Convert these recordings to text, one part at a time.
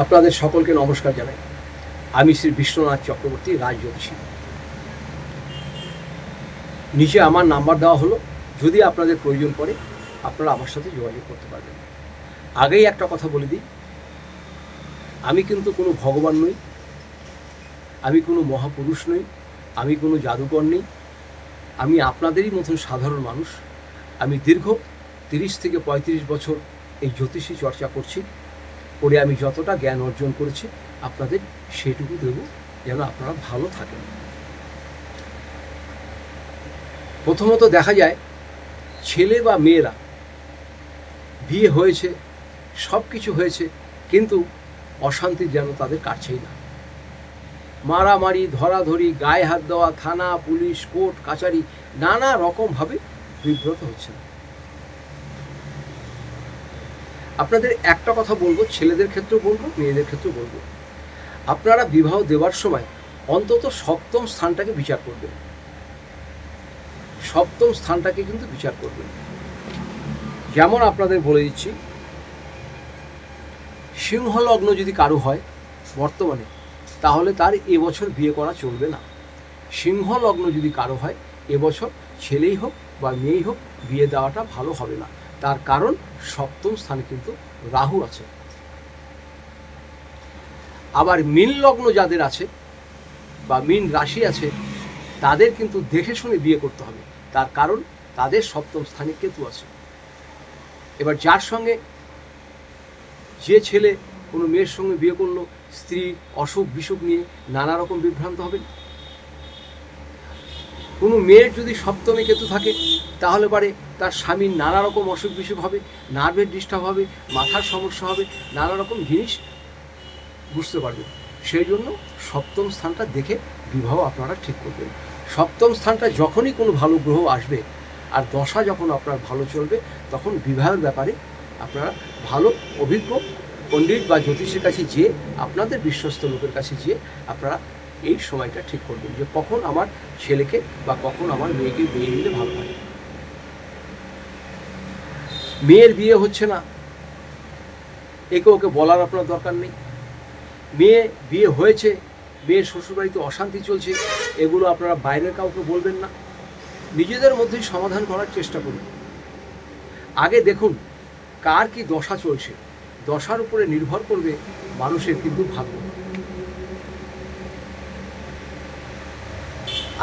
আপনাদের সকলকে নমস্কার জানাই। আমি শ্রী বিশ্বনাথ চক্রবর্তী, রাজজ্যোতিষী। নিচে আমার নাম্বার দেওয়া হলো, যদি আপনাদের প্রয়োজন পড়ে আপনারা আমার সাথে যোগাযোগ করতে পারবেন। আগেই একটা কথা বলে দিই, আমি কিন্তু কোনো ভগবান নই, আমি কোনো মহাপুরুষ নই, আমি কোনো জাদুকর নেই। আমি আপনাদেরই মতন সাধারণ মানুষ। আমি দীর্ঘ 30 থেকে 35 বছর এই জ্যোতিষী চর্চা করছি, করে আমি যতটা জ্ঞান অর্জন করেছি আপনাদের সেটুকু দেব, যেন আপনারা ভালো থাকেন। প্রথমত দেখা যায়, ছেলে বা মেয়েরা বিয়ে হয়েছে, সব কিছু হয়েছে, কিন্তু অশান্তি যেন তাদের কাটছেই না। মারামারি, ধরাধরি, গায়ে হাত দেওয়া, থানা, পুলিশ, কোর্ট কাচারি, নানা রকমভাবে বিব্রত হচ্ছে। আপনাদের একটা কথা বলবো, ছেলেদের ক্ষেত্রেও বলবো, মেয়েদের ক্ষেত্রেও বলবো, আপনারা বিবাহ দেওয়ার সময় অন্তত সপ্তম স্থানটাকে বিচার করবেন। সপ্তম স্থানটাকে কিন্তু বিচার করবেন। যেমন আপনাদের বলে দিচ্ছি, সিংহ লগ্ন যদি কারো হয় বর্তমানে, তাহলে তার এবছর বিয়ে করা চলবে না। সিংহ লগ্ন যদি কারো হয় এবছর, ছেলেই হোক বা মেয়েই হোক, বিয়ে দেওয়াটা ভালো হবে না। তার কারণ সপ্তম স্থানে কিন্তু রাহু আছে। আবার মীন লগ্ন যাদের আছে বা মীন রাশি আছে, তাদের কিন্তু দেখে শুনে বিয়ে করতে হবে। তার কারণ তাদের সপ্তম স্থানে কেতু আছে। এবার যার সঙ্গে, যে ছেলে কোনো মেয়ের সঙ্গে বিয়ে করলো, স্ত্রী অসুখ বিসুখ নিয়ে নানা রকম বিভ্রান্ত হবেন। কোনো মেয়ের যদি সপ্তমে কেতু থাকে, তাহলে পরে তার স্বামীর নানা রকম অসুখ বিসুখ হবে, নার্ভের ডিস্টার্ব হবে, মাথার সমস্যা হবে, নানা রকম জিনিস বুঝতে পারবে। সেই জন্য সপ্তম স্থানটা দেখে বিবাহ আপনারা ঠিক করবেন। সপ্তম স্থানটা যখনই কোনো ভালো গ্রহ আসবে আর দশা যখন আপনার ভালো চলবে, তখন বিবাহের ব্যাপারে আপনারা ভালো অভিজ্ঞ পণ্ডিত বা জ্যোতিষের কাছে যেয়ে, আপনাদের বিশ্বস্ত লোকের কাছে যেয়ে আপনারা এই সময়টা ঠিক করবেন, যে কখন আমার ছেলেকে বা কখন আমার মেয়েকে বিয়ে দিলে ভালো হয়। মেয়ের বিয়ে হচ্ছে না, একে ওকে বলার আপনার দরকার নেই। মেয়ে বিয়ে হয়েছে, মেয়ের শ্বশুরবাড়িতে অশান্তি চলছে, এগুলো আপনারা বাইরের কাউকে বলবেন না, নিজেদের মধ্যেই সমাধান করার চেষ্টা করুন। আগে দেখুন কার কি দশা চলছে, দশার উপরে নির্ভর করবে মানুষের কিন্তু ভাগ্য।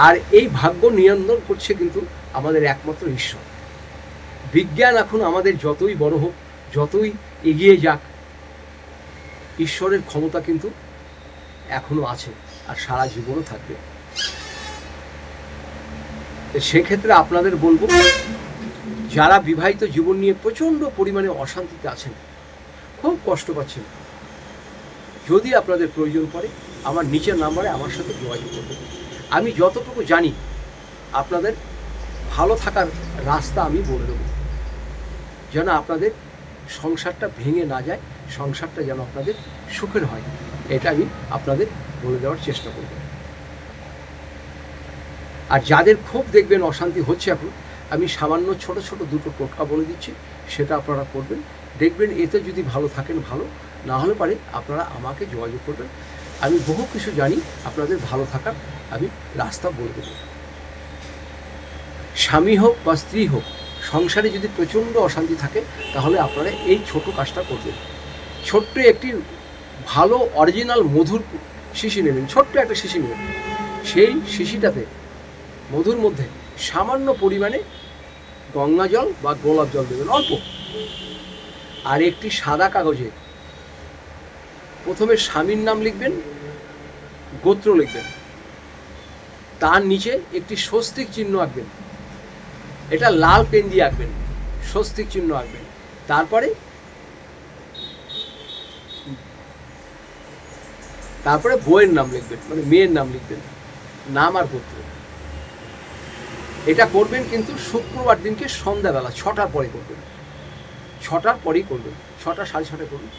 আর এই ভাগ্য নিয়ন্ত্রণ করছে কিন্তু আমাদের একমাত্র ঈশ্বর। বিজ্ঞান এখন আমাদের যতই বড় হোক, যতই এগিয়ে যাক, ঈশ্বরের ক্ষমতা কিন্তু এখনো আছে আর সারা জীবনও থাকবে। সেক্ষেত্রে আপনাদের বলবো, যারা বিবাহিত জীবন নিয়ে প্রচণ্ড পরিমাণে অশান্তিতে আছেন, খুব কষ্ট পাচ্ছেন, যদি আপনাদের প্রয়োজন পড়ে আমার নিচের নাম্বারে আমার সাথে যোগাযোগ করবেন। আমি যতটুকু জানি আপনাদের ভালো থাকার রাস্তা আমি বলে দেবো, যেন আপনাদের সংসারটা ভেঙে না যায়, সংসারটা যেন আপনাদের সুখের হয়, এটা আমি আপনাদের বলে দেওয়ার চেষ্টা করব। আর যাদের খুব দেখবেন অশান্তি হচ্ছে এখন, আমি সামান্য ছোট ছোট দুটো টোটকা বলে দিচ্ছি, সেটা আপনারা করবেন, দেখবেন এতে যদি ভালো থাকেন ভালো, না হলে পারে আপনারা আমাকে যোগাযোগ করবেন। আমি বহু কিছু জানি, আপনাদের ভালো থাকার আমি রাস্তা বলে দেব। স্বামী হোক বা স্ত্রী হোক, সংসারে যদি প্রচণ্ড অশান্তি থাকে, তাহলে আপনারা এই ছোট কাজটা করবেন। ছোট্ট একটি ভালো অরিজিনাল মধুর শিশি নেবেন, ছোট্ট একটা শিশি নেবেন, সেই শিশিটাতে মধুর মধ্যে সামান্য পরিমাণে গঙ্গা জল বা গোলাপ জল দেবেন, অল্প। আর একটি সাদা কাগজে প্রথমে স্বামীর নাম লিখবেন, গোত্র লিখবেন, তার নিচে একটি স্বস্তিক চিহ্ন আঁকবেন, এটা লাল পেন দিয়ে আঁকবেন, স্বস্তিক চিহ্ন আঁকবেন। তারপরে বইয়ের নাম লিখবেন, মানে মেয়ের নাম লিখবেন, নাম আর গোত্র। এটা করবেন কিন্তু শুক্রবার দিনকে সন্ধ্যাবেলা 6টার পরে করবেন, 6টার পরেই করবেন, 6টা 6:30 করবেন,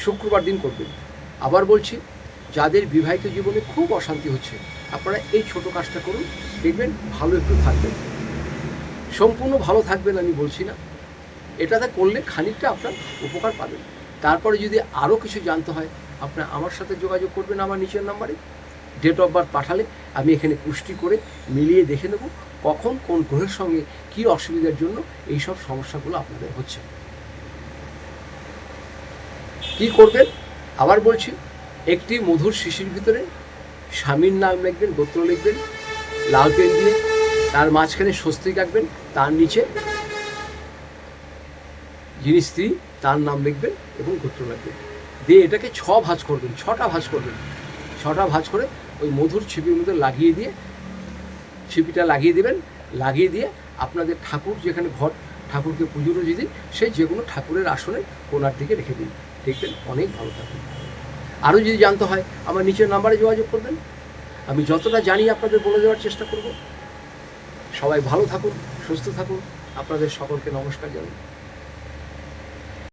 শুক্রবার দিন করবেন। আবার বলছি, যাদের বিবাহিত জীবনে খুব অশান্তি হচ্ছে, আপনারা এই ছোট কাজটা করুন, দেখবেন ভালো একটু থাকবেন। সম্পূর্ণ ভালো থাকবেন আমি বলছি না, এটাতে করলে খানিকটা আপনার উপকার পাবেন। তারপরে যদি আরও কিছু জানতে হয় আপনার আমার সাথে যোগাযোগ করবেন আমার নিচের নাম্বারে। ডেট অফ বার্থ পাঠালে আমি এখানে পুষ্টি করে মিলিয়ে দেখে নেব কখন কোন গ্রহের সঙ্গে কী অসুবিধার জন্য এইসব সমস্যাগুলো আপনাদের হচ্ছে। কি করবেন আবার বলছি, একটি মধুর শিশির ভিতরে স্বামীর নাম লিখবেন, গোত্র লিখবেন লাল পেন দিয়ে, তার মাঝখানে স্বস্তিক আঁকবেন, তার নিচে যিনি স্ত্রী তার নাম লিখবেন এবং গোত্র লিখবেন, দিয়ে এটাকে 6 ভাঁজ করবেন, 6টা ভাঁজ করবেন। 6টা ভাঁজ করে ওই মধুর ছিপির মধ্যে লাগিয়ে দিয়ে ছিপিটা লাগিয়ে দেবেন। লাগিয়ে দিয়ে আপনাদের ঠাকুর যেখানে ঘর, ঠাকুরকে পুজোরও যদি সেই যে কোনো ঠাকুরের আসনে কোণার দিকে রেখে দিন, দেখবেন অনেক ভালো থাকবেন। আরও যদি জানতে হয় আমার নিচের নাম্বারে যোগাযোগ করবেন, আমি যতটা জানি আপনাদের বলে দেওয়ার চেষ্টা করব। সবাই ভালো থাকুন, সুস্থ থাকুন, আপনাদের সকলকে নমস্কার জানাই।